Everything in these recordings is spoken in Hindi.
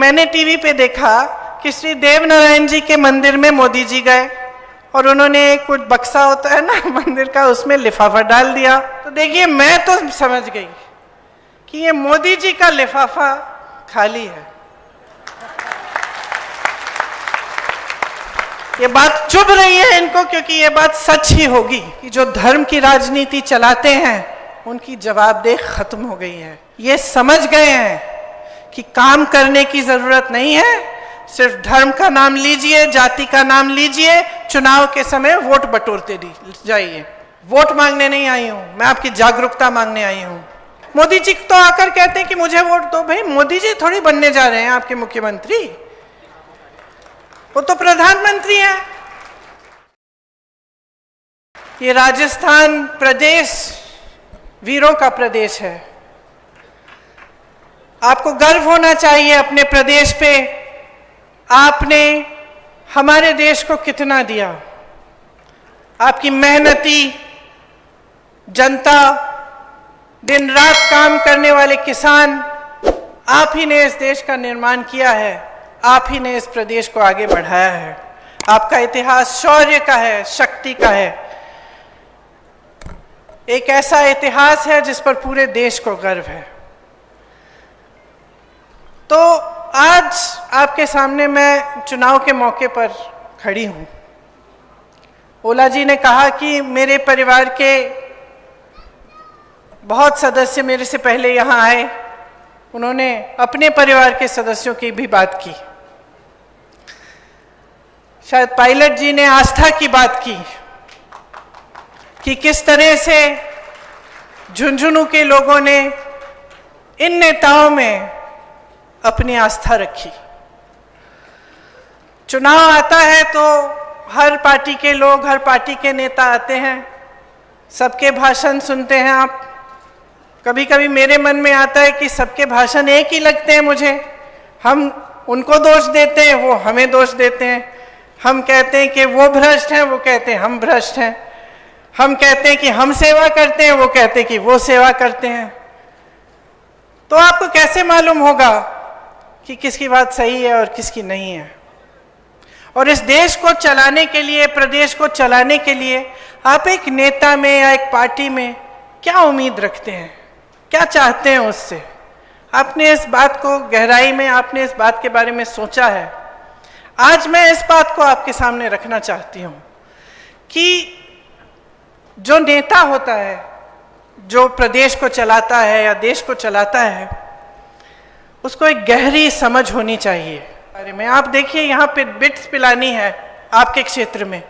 मैंने टीवी पे देखा कि श्री देव नारायण जी के मंदिर में मोदी जी गए और उन्होंने कुछ बक्सा होता है ना मंदिर का, उसमें लिफाफा डाल दिया। तो देखिए, मैं तो समझ गई कि ये मोदी जी का लिफाफा खाली है। ये बात चुभ रही है इनको, क्योंकि ये बात सच ही होगी कि जो धर्म की राजनीति चलाते हैं उनकी जवाबदेही खत्म हो गई है। ये समझ गए हैं कि काम करने की जरूरत नहीं है, सिर्फ धर्म का नाम लीजिए, जाति का नाम लीजिए, चुनाव के समय वोट बटोरते जाइए। वोट मांगने नहीं आई हूं मैं, आपकी जागरूकता मांगने आई हूं। मोदी जी तो आकर कहते हैं कि मुझे वोट दो। भाई, मोदी जी थोड़ी बनने जा रहे हैं आपके मुख्यमंत्री, वो तो प्रधानमंत्री हैं। ये राजस्थान प्रदेश वीरों का प्रदेश है। आपको गर्व होना चाहिए अपने प्रदेश पे। आपने हमारे देश को कितना दिया। आपकी मेहनती जनता, दिन रात काम करने वाले किसान, आप ही ने इस देश का निर्माण किया है, आप ही ने इस प्रदेश को आगे बढ़ाया है। आपका इतिहास शौर्य का है, शक्ति का है। एक ऐसा इतिहास है जिस पर पूरे देश को गर्व है। तो आज आपके सामने मैं चुनाव के मौके पर खड़ी हूं। ओला जी ने कहा कि मेरे परिवार के बहुत सदस्य मेरे से पहले यहां आए, उन्होंने अपने परिवार के सदस्यों की भी बात की। शायद पायलट जी ने आस्था की बात की कि किस तरह से झुंझुनू के लोगों ने इन नेताओं में अपनी आस्था रखी। चुनाव आता है तो हर पार्टी के लोग, हर पार्टी के नेता आते हैं, सबके भाषण सुनते हैं आप। कभी कभी मेरे मन में आता है कि सबके भाषण एक ही लगते हैं मुझे। हम उनको दोष देते हैं, वो हमें दोष देते हैं। हम कहते हैं कि वो भ्रष्ट हैं, वो कहते हैं हम भ्रष्ट हैं। हम कहते हैं कि हम सेवा करते हैं, वो कहते हैं कि वो सेवा करते हैं। तो आपको कैसे मालूम होगा कि किसकी बात सही है और किसकी नहीं है? और इस देश को चलाने के लिए, प्रदेश को चलाने के लिए आप एक नेता में या एक पार्टी में क्या उम्मीद रखते हैं, क्या चाहते हैं उससे? आपने इस बात को गहराई में, आपने इस बात के बारे में सोचा है? आज मैं इस बात को आपके सामने रखना चाहती हूं कि जो नेता होता है, जो प्रदेश को चलाता है या देश को चलाता है, उसको एक गहरी समझ होनी चाहिए। अरे मैं, आप देखिए, यहाँ पे बिट्स पिलानी है आपके क्षेत्र में,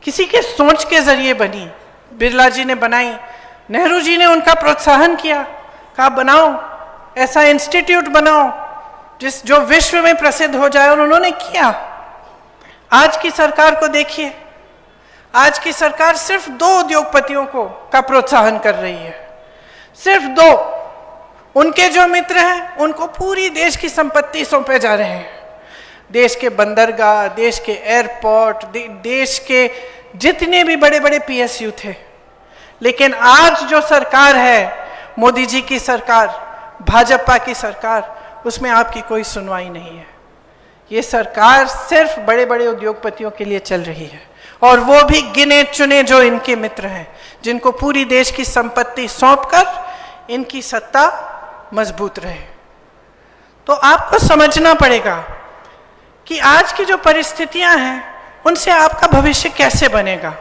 किसी के सोच के जरिए बनी। बिरला जी ने बनाई, नेहरू जी ने उनका प्रोत्साहन किया, कहा बनाओ, ऐसा इंस्टीट्यूट बनाओ जो विश्व में प्रसिद्ध हो जाए, और उन्होंने किया। आज की सरकार को देखिए, आज की सरकार सिर्फ 2 उद्योगपतियों का प्रोत्साहन कर रही है, सिर्फ 2। उनके जो मित्र हैं उनको पूरी देश की संपत्ति सौंपे जा रहे हैं। देश के बंदरगाह, देश के एयरपोर्ट, देश के जितने भी बड़े बड़े पीएसयू थे। लेकिन आज जो सरकार है, मोदी जी की सरकार, भाजपा की सरकार, उसमें आपकी कोई सुनवाई नहीं है। ये सरकार सिर्फ बड़े बड़े उद्योगपतियों के लिए चल रही है, और वो भी गिने चुने जो इनके मित्र हैं, जिनको पूरी देश की संपत्ति सौंपकर इनकी सत्ता मजबूत रहे। तो आपको समझना पड़ेगा कि आज की जो परिस्थितियां हैं उनसे आपका भविष्य कैसे बनेगा।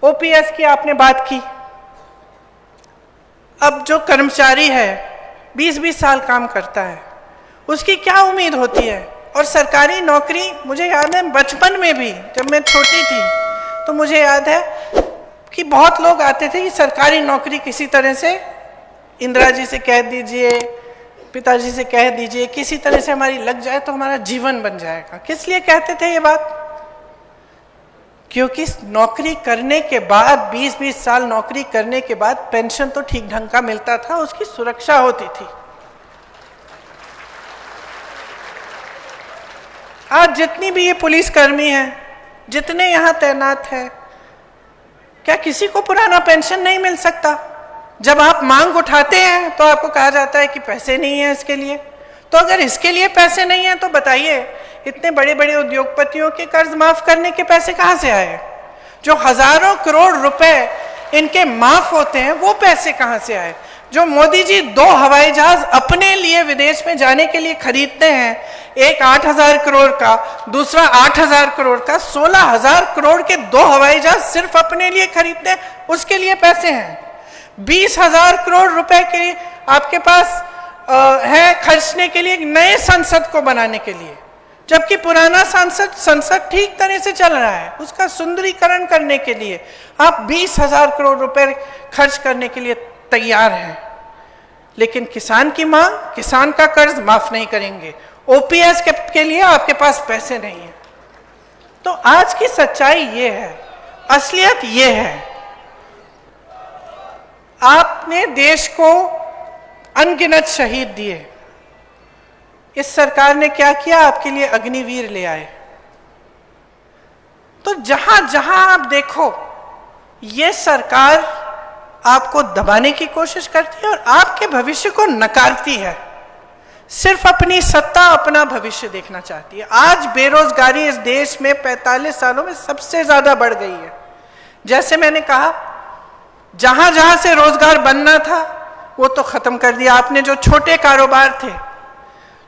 ओपीएस की आपने बात की। अब जो कर्मचारी है 20-20 साल काम करता है, उसकी क्या उम्मीद होती है? और सरकारी नौकरी, मुझे याद है बचपन में भी जब मैं छोटी थी तो मुझे याद है कि बहुत लोग आते थे कि सरकारी नौकरी किसी तरह से, इंदिरा जी से कह दीजिए, पिताजी से कह दीजिए, किसी तरह से हमारी लग जाए तो हमारा जीवन बन जाएगा। किस लिए कहते थे ये बात? क्योंकि नौकरी करने के बाद, 20-20 साल नौकरी करने के बाद पेंशन तो ठीक ढंग का मिलता था, उसकी सुरक्षा होती थी। आज जितनी भी ये पुलिसकर्मी हैं, जितने यहाँ तैनात हैं, क्या किसी को पुराना पेंशन नहीं मिल सकता? जब आप मांग उठाते हैं तो आपको कहा जाता है कि पैसे नहीं है इसके लिए। तो अगर इसके लिए पैसे नहीं है तो बताइए इतने बड़े बड़े उद्योगपतियों के कर्ज माफ करने के पैसे कहां से आए? जो हजारों करोड़ रुपए इनके माफ होते हैं वो पैसे कहां से आए? जो मोदी जी 2 हवाई जहाज अपने लिए विदेश में जाने के लिए खरीदते हैं, एक 8,000 करोड़ का, दूसरा 8,000 करोड़ का, 16,000 करोड़ के 2 हवाई जहाज सिर्फ अपने लिए खरीदते हैं, उसके लिए पैसे हैं। 20,000 करोड़ रुपए के आपके पास है खर्चने के लिए नए संसद को बनाने के लिए, जबकि पुराना संसद ठीक तरह से चल रहा है। उसका सुंदरीकरण करने के लिए आप 20,000 करोड़ रुपए खर्च करने के लिए तैयार हैं, लेकिन किसान की मांग, किसान का कर्ज माफ नहीं करेंगे। ओपीएस के लिए आपके पास पैसे नहीं है। तो आज की सच्चाई ये है, असलियत ये है, आपने देश को अनगिनत शहीद दिए। इस सरकार ने क्या किया? आपके लिए अग्निवीर ले आए। तो जहां जहां आप देखो ये सरकार आपको दबाने की कोशिश करती है और आपके भविष्य को नकारती है, सिर्फ अपनी सत्ता, अपना भविष्य देखना चाहती है। आज बेरोजगारी इस देश में 45 सालों में सबसे ज्यादा बढ़ गई है। जैसे मैंने कहा, जहां जहां से रोजगार बनना था वो तो खत्म कर दिया आपने। जो छोटे कारोबार थे,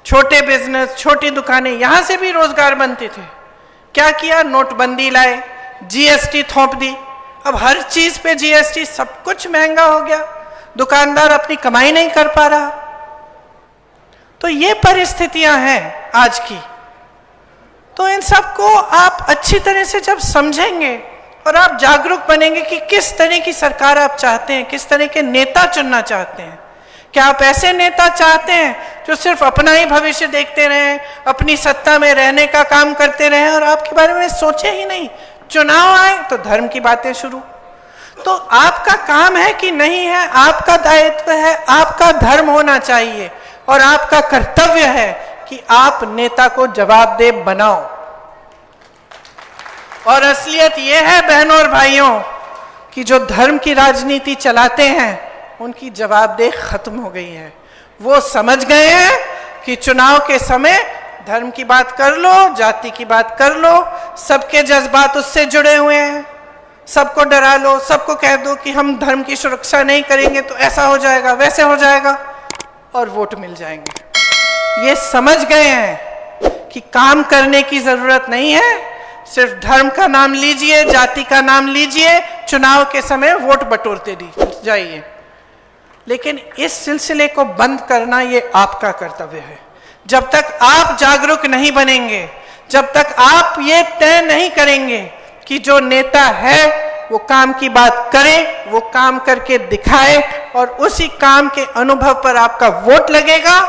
छोटे बिजनेस, छोटी दुकानें, यहां से भी रोजगार बनते थे, क्या किया? नोटबंदी लाए, जीएसटी थोप दी। अब हर चीज पे जीएसटी, सब कुछ महंगा हो गया, दुकानदार अपनी कमाई नहीं कर पा रहा। तो ये परिस्थितियां हैं आज की। तो इन सबको आप अच्छी तरह से जब समझेंगे और आप जागरूक बनेंगे कि किस तरह की सरकार आप चाहते हैं, किस तरह के नेता चुनना चाहते हैं। क्या आप ऐसे नेता चाहते हैं जो सिर्फ अपना ही भविष्य देखते रहें, अपनी सत्ता में रहने का काम करते रहें और आपके बारे में सोचे ही नहीं? चुनाव आए तो धर्म की बातें शुरू। तो आपका काम है कि नहीं है, आपका दायित्व है, आपका धर्म होना चाहिए और आपका कर्तव्य है कि आप नेता को जवाबदेह बनाओ। और असलियत यह है बहनों और भाइयों कि जो धर्म की राजनीति चलाते हैं उनकी जवाबदेही खत्म हो गई है। वो समझ गए हैं कि चुनाव के समय धर्म की बात कर लो, जाति की बात कर लो, सबके जज्बात उससे जुड़े हुए हैं, सबको डरा लो, सबको कह दो कि हम धर्म की सुरक्षा नहीं करेंगे तो ऐसा हो जाएगा, वैसे हो जाएगा और वोट मिल जाएंगे। ये समझ गए हैं कि काम करने की जरूरत नहीं है, सिर्फ धर्म का नाम लीजिए, जाति का नाम लीजिए, चुनाव के समय वोट बटोरते जाइए। लेकिन इस सिलसिले को बंद करना ये आपका कर्तव्य है। जब तक आप जागरूक नहीं बनेंगे, जब तक आप ये तय नहीं करेंगे कि जो नेता है वो काम की बात करे, वो काम करके दिखाए और उसी काम के अनुभव पर आपका वोट लगेगा,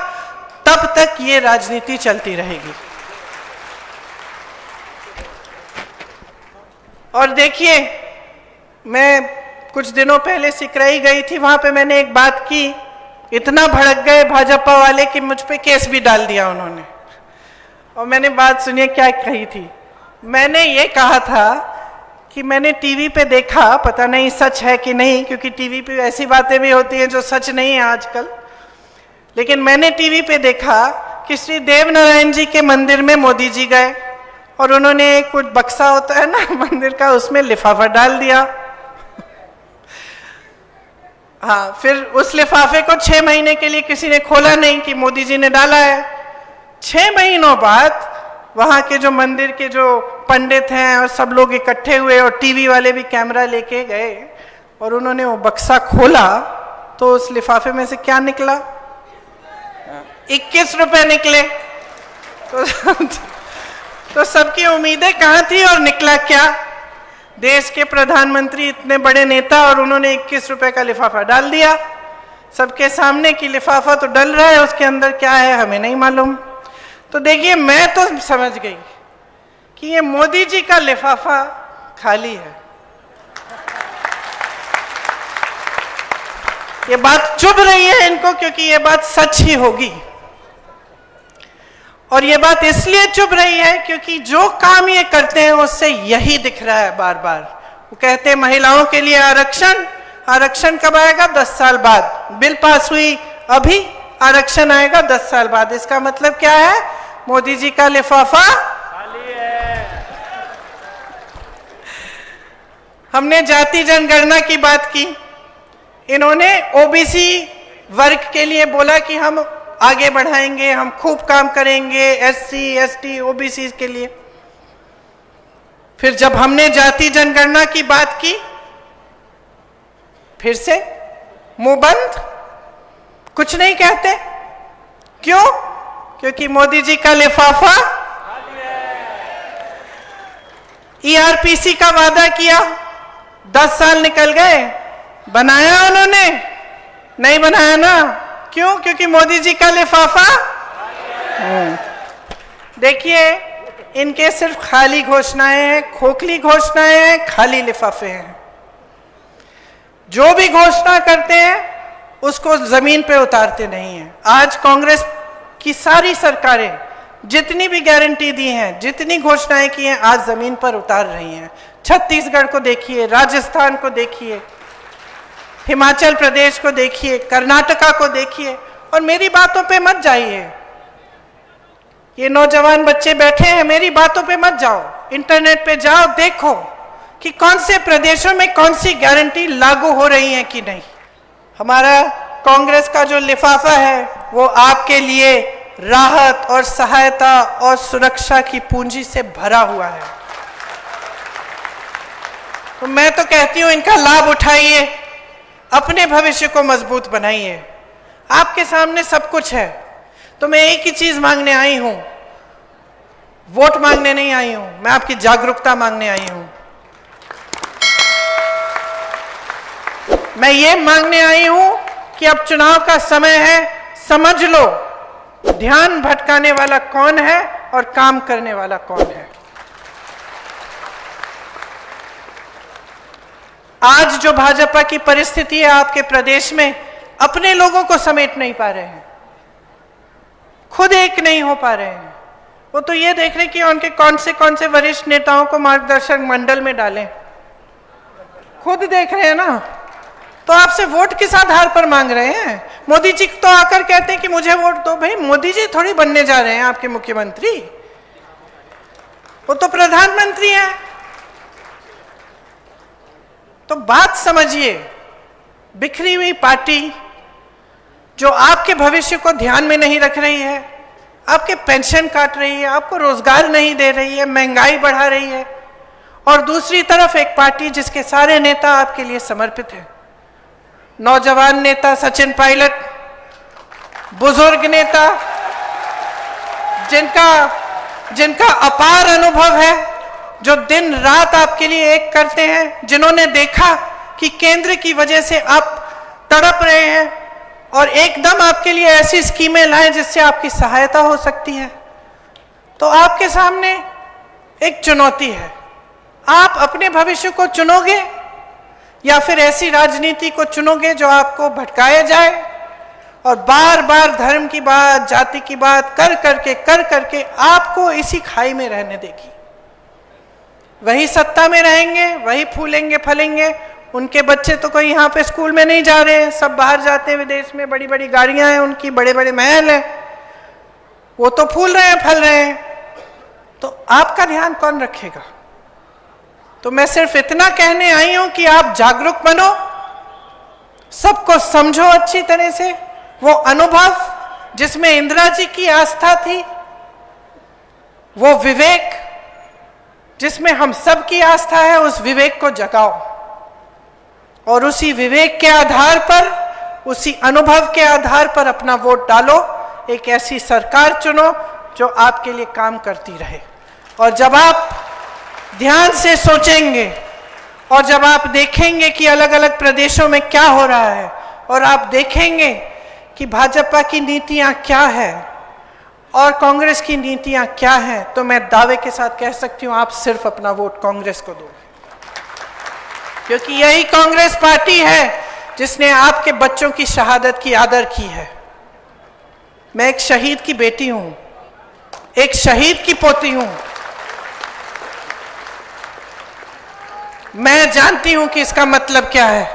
तब तक ये राजनीति चलती रहेगी। और देखिए, मैं कुछ दिनों पहले सिकरई गई थी, वहां पे मैंने एक बात की, इतना भड़क गए भाजपा वाले कि मुझ पे केस भी डाल दिया उन्होंने। और मैंने बात सुनिए क्या कही थी। मैंने ये कहा था कि मैंने टीवी पे देखा, पता नहीं सच है कि नहीं, क्योंकि टीवी पे ऐसी बातें भी होती हैं जो सच नहीं है आजकल, लेकिन मैंने टीवी पे देखा कि श्री देव नारायण जी के मंदिर में मोदी जी गए और उन्होंने कुछ बक्सा होता है ना मंदिर का, उसमें लिफाफा डाल दिया। हाँ, फिर उस लिफाफे को 6 महीने के लिए किसी ने खोला नहीं कि मोदी जी ने डाला है। 6 महीनों बाद वहां के जो मंदिर के जो पंडित हैं और सब लोग इकट्ठे हुए और टीवी वाले भी कैमरा लेके गए और उन्होंने वो बक्सा खोला तो उस लिफाफे में से क्या निकला? 21 रुपए निकले। तो सबकी उम्मीदें कहाँ थी और निकला क्या? देश के प्रधानमंत्री, इतने बड़े नेता, और उन्होंने 21 रुपए का लिफाफा डाल दिया सबके सामने कि लिफाफा तो डल रहा है, उसके अंदर क्या है हमें नहीं मालूम। तो देखिए, मैं तो समझ गई कि ये मोदी जी का लिफाफा खाली है। ये बात चुभ रही है इनको क्योंकि ये बात सच ही होगी, और ये बात इसलिए चुभ रही है क्योंकि जो काम ये करते हैं उससे यही दिख रहा है बार बार। वो कहते हैं महिलाओं के लिए आरक्षण, आरक्षण कब आएगा? 10 साल बाद। बिल पास हुई अभी, आरक्षण आएगा 10 साल बाद। इसका मतलब क्या है? मोदी जी का लिफाफा खाली है। हमने जाति जनगणना की बात की, इन्होंने ओबीसी वर्ग के लिए बोला कि हम आगे बढ़ाएंगे, हम खूब काम करेंगे एससी एसटी ओबीसी के लिए। फिर जब हमने जाति जनगणना की बात की, फिर से मुंह बंद, कुछ नहीं कहते। क्यों? क्योंकि मोदी जी का लिफाफा। ईआरपीसी का वादा किया, 10 साल निकल गए, बनाया उन्होंने? नहीं बनाया ना। क्यों? क्योंकि मोदी जी का लिफाफा। देखिए, इनके सिर्फ खाली घोषणाएं हैं, खोखली घोषणाएं हैं, खाली लिफाफे हैं। जो भी घोषणा करते हैं उसको जमीन पे उतारते नहीं हैं। आज कांग्रेस की सारी सरकारें जितनी भी गारंटी दी हैं, जितनी घोषणाएं की हैं, आज जमीन पर उतार रही हैं। छत्तीसगढ़ को देखिए, राजस्थान को देखिए, हिमाचल प्रदेश को देखिए, कर्नाटका को देखिए। और मेरी बातों पे मत जाइए, ये नौजवान बच्चे बैठे हैं, मेरी बातों पे मत जाओ, इंटरनेट पे जाओ, देखो कि कौन से प्रदेशों में कौन सी गारंटी लागू हो रही है कि नहीं। हमारा कांग्रेस का जो लिफाफा है वो आपके लिए राहत और सहायता और सुरक्षा की पूंजी से भरा हुआ है। तो मैं तो कहती हूं, इनका लाभ उठाइए, अपने भविष्य को मजबूत बनाइए। आपके सामने सब कुछ है। तो मैं एक ही चीज मांगने आई हूं, वोट मांगने नहीं आई हूं, मैं आपकी जागरूकता मांगने आई हूं। मैं ये मांगने आई हूं कि अब चुनाव का समय है, समझ लो ध्यान भटकाने वाला कौन है और काम करने वाला कौन है। आज जो भाजपा की परिस्थिति है आपके प्रदेश में, अपने लोगों को समेट नहीं पा रहे हैं, खुद एक नहीं हो पा रहे हैं। वो तो ये देख रहे कि उनके कौन से वरिष्ठ नेताओं को मार्गदर्शक मंडल में डालें, खुद देख रहे हैं ना। तो आपसे वोट किस आधार पर मांग रहे हैं? मोदी जी तो आकर कहते हैं कि मुझे वोट दो। भाई, मोदी जी थोड़ी बनने जा रहे हैं आपके मुख्यमंत्री, वो तो प्रधानमंत्री हैं। तो बात समझिए, बिखरी हुई पार्टी जो आपके भविष्य को ध्यान में नहीं रख रही है, आपके पेंशन काट रही है, आपको रोजगार नहीं दे रही है, महंगाई बढ़ा रही है, और दूसरी तरफ एक पार्टी जिसके सारे नेता आपके लिए समर्पित हैं। नौजवान नेता सचिन पायलट, बुजुर्ग नेता जिनका अपार अनुभव है, जो दिन रात आपके लिए एक करते हैं, जिन्होंने देखा कि केंद्र की वजह से आप तड़प रहे हैं और एकदम आपके लिए ऐसी स्कीमें लाएं जिससे आपकी सहायता हो सकती है। तो आपके सामने एक चुनौती है, आप अपने भविष्य को चुनोगे या फिर ऐसी राजनीति को चुनोगे जो आपको भटकाया जाए और बार बार धर्म की बात, जाति की बात कर करके आपको इसी खाई में रहने देगी। वही सत्ता में रहेंगे, वही फूलेंगे फलेंगे। उनके बच्चे तो कोई यहाँ पे स्कूल में नहीं जा रहे हैं, सब बाहर जाते हैं विदेश में, बड़ी बड़ी गाड़ियां हैं उनकी, बड़े बड़े महल हैं, वो तो फूल रहे हैं, फल रहे हैं। तो आपका ध्यान कौन रखेगा? तो मैं सिर्फ इतना कहने आई हूं कि आप जागरूक बनो, सबको समझो अच्छी तरह से। वो अनुभव जिसमें इंदिरा जी की आस्था थी, वो विवेक जिसमें हम सब की आस्था है, उस विवेक को जगाओ और उसी विवेक के आधार पर, उसी अनुभव के आधार पर अपना वोट डालो। एक ऐसी सरकार चुनो जो आपके लिए काम करती रहे। और जब आप ध्यान से सोचेंगे और जब आप देखेंगे कि अलग अलग प्रदेशों में क्या हो रहा है, और आप देखेंगे कि भाजपा की नीतियां क्या है और कांग्रेस की नीतियां क्या हैं, तो मैं दावे के साथ कह सकती हूं आप सिर्फ अपना वोट कांग्रेस को दो, क्योंकि यही कांग्रेस पार्टी है जिसने आपके बच्चों की शहादत की आदर की है। मैं एक शहीद की बेटी हूं, एक शहीद की पोती हूं। मैं जानती हूं कि इसका मतलब क्या है।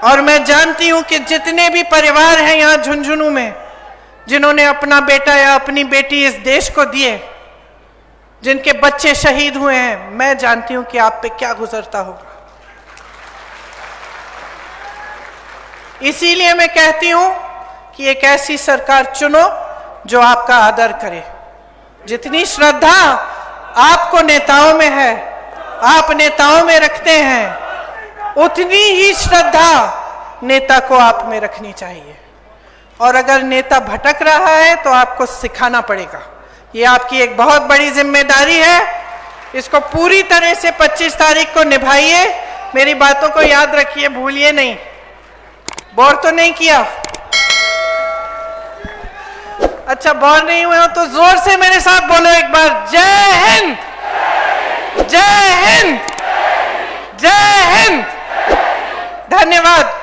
और मैं जानती हूं कि जितने भी परिवार हैं यहाँ झुंझुनू में, जिन्होंने अपना बेटा या अपनी बेटी इस देश को दिए, जिनके बच्चे शहीद हुए हैं, मैं जानती हूं कि आप पे क्या गुजरता होगा। इसीलिए मैं कहती हूं कि एक ऐसी सरकार चुनो जो आपका आदर करे। जितनी श्रद्धा आपको नेताओं में है, आप नेताओं में रखते हैं, उतनी ही श्रद्धा नेता को आप में रखनी चाहिए। और अगर नेता भटक रहा है तो आपको सिखाना पड़ेगा। ये आपकी एक बहुत बड़ी जिम्मेदारी है, इसको पूरी तरह से 25 तारीख को निभाइए। मेरी बातों को याद रखिए, भूलिए नहीं। बोर तो नहीं किया? अच्छा, बोर नहीं हुए हो तो जोर से मेरे साथ बोलो एक बार, जय हिंद, जय हिंद, जय हिंद। धन्यवाद।